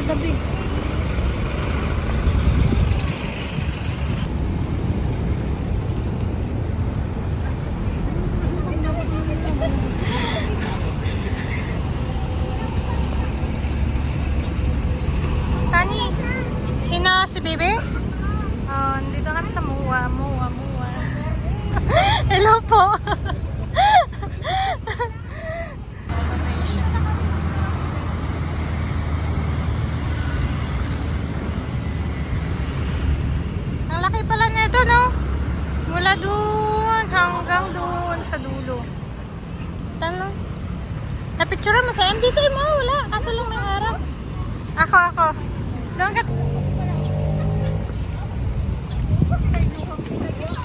kagabi. Tani, sino si Bebe? Oh, nandito kami sa Muwa. Hello po. Ang laki pala nito, no? Mula doon hanggang doon sa dulo. Tanong. Napicture mo sa dito mo, wala. Kaso lang may harap. Ako. Doon ka.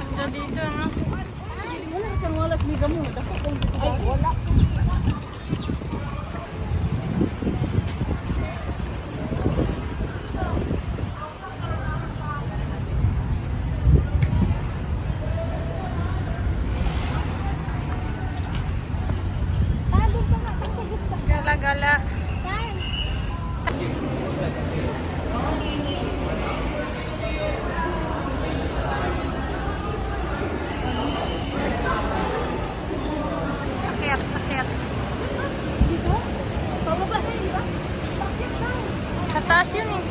Ganda dito, no? Wala kang walas ni gamo. Ay, wala. Gala-gala. Akyat. Dito? Pababa na, di ba? Bakit na? Kataas yun eh.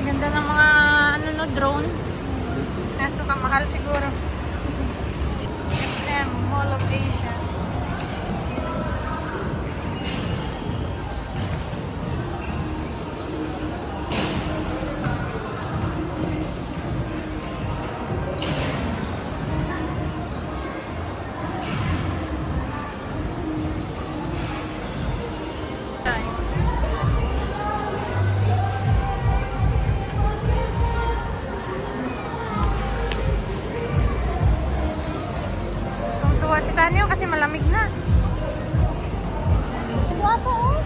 Ganda ng mga drone. Kaso kamahal siguro. SM, Mall of Asia. Tuwa si Tanyo kasi malamig na. Ito ako, oh.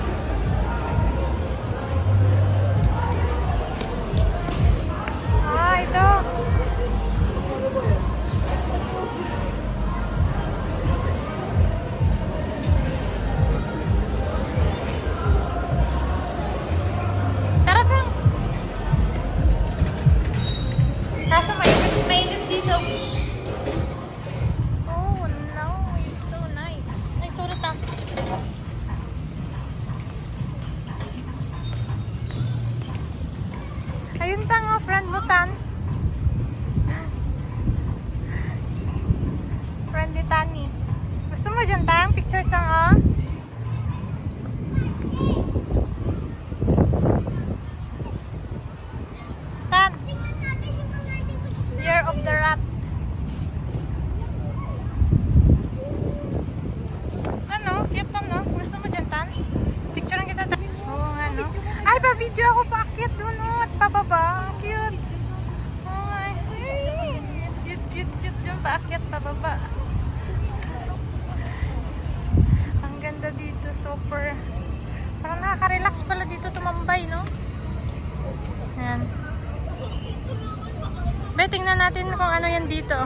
Ito. Tara lang. Kaso mainit dito. Oh no, it's so nice. Ay, sorry ta. Ayun tang, oh, friend mo tan. Friend ni Tani. Gusto mo dyan tang? Picture tang, oh. Tan. Year of the Rat. Ano? Cute tam, no? Gusto mo dyan tan? Picture kita tan. Oo nga, no? Ay, pa-video ako paakyat doon, oh. At pababa. Cute. Oo nga. Cute dyan paakyat pababa. Ang ganda dito, super. Parang nakaka-relax pala dito tumambay, no? Ayan. Be, tingnan natin kung ano yan dito.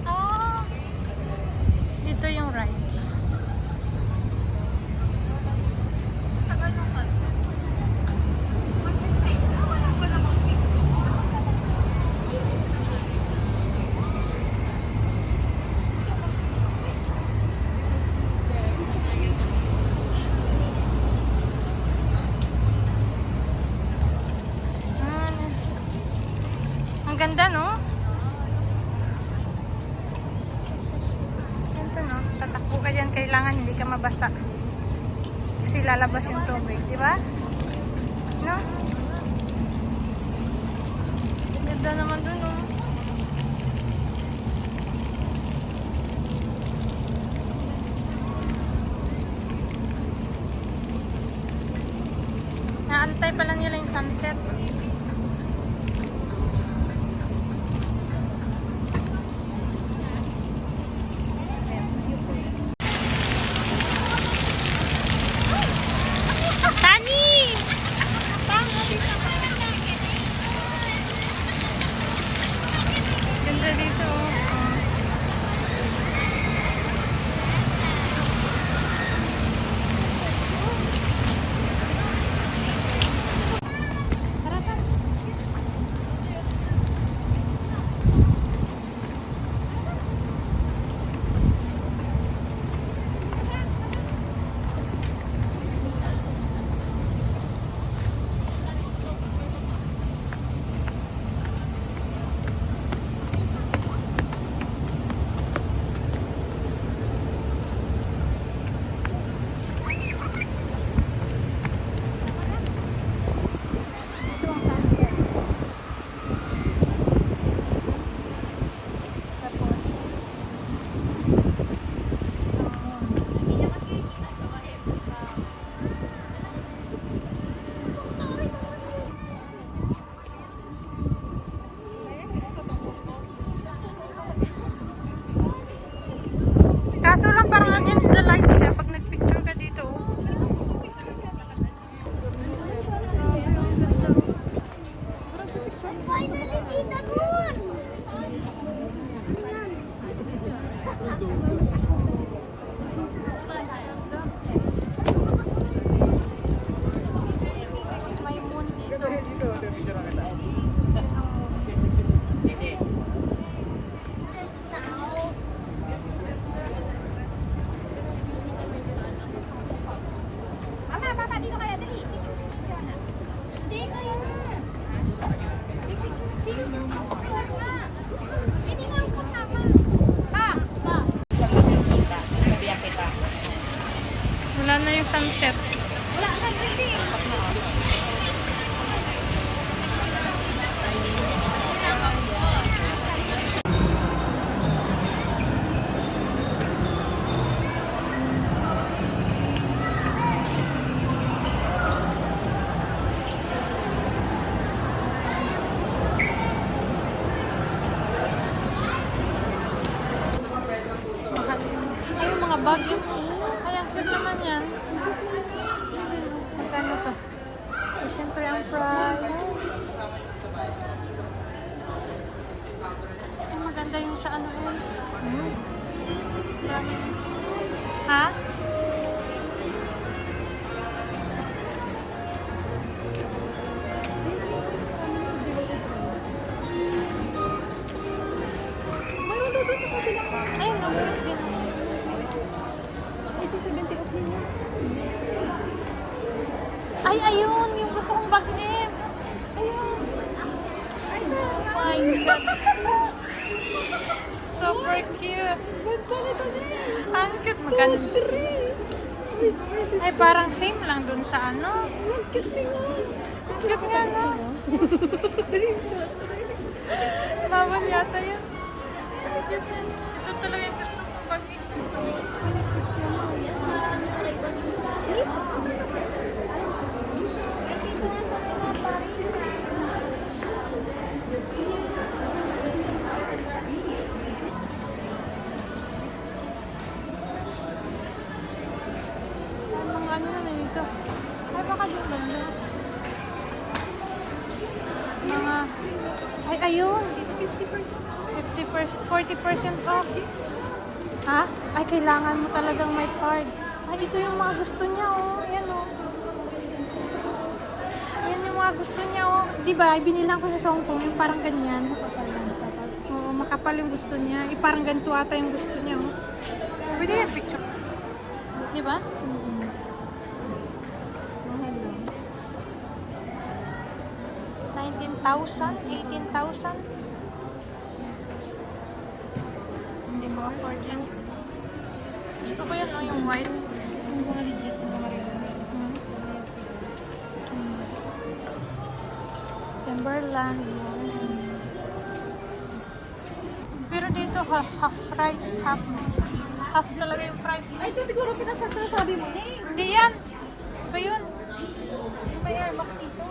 Ah, dito yung rides. Ang ganda, no? Ito, no? Tatakbo ka dyan. Kailangan hindi ka mabasa. Kasi lalabas yung tubig. Di ba? No? Ganda naman dun, no? Naantay pala nila yung sunset. Tani! Wala na yung sunset. Wala na, hindi. Mahal. Ay, yung mga bag yun. Ay, ang cute naman yan. Magkano to? Eh, syempre ang price. Ay, maganda yung sa ano yun. Dami. Ha? Mayroon doon sa kabila. Ay, ang cute din. Ito 70 off niya. Ay, ayun. Yung gusto kong bag eh. Ayun. Oh my God. Super cute. Ganda nito din. Ang cute. Magkano? 3. Ay, parang same lang dun sa ano. Ang cute niya. Cute nga, no? Bawal yata yun. Cute yan. Ito talaga yung gusto kong bag eh. Mga ano naman dito. Ay, baka yung ganda. Mga... Ay, ayun. 50%, 40% off. Ha? Ay, kailangan mo talagang may card. Ay, ito yung mga gusto niya, oh. Yan, oh. Yan yung mga gusto niya, oh. Diba, binilang ko siya sa Hong Kong, yung parang ganyan. Oo, makapal yung gusto niya. Eh, parang ganito ata yung gusto niya, oh. Pwede yung picture. Diba? Mahal lang. 19,000? 18,000? Hindi mo afford yan. Gusto ko yan, oh, yung white. Yung mga legit na mga rin. Timberland. Pero dito, half price, half talaga yung price. Ay, ito siguro pinasasinasabi mo, Ning. Hindi yan. Iba yun. May Air Max dito.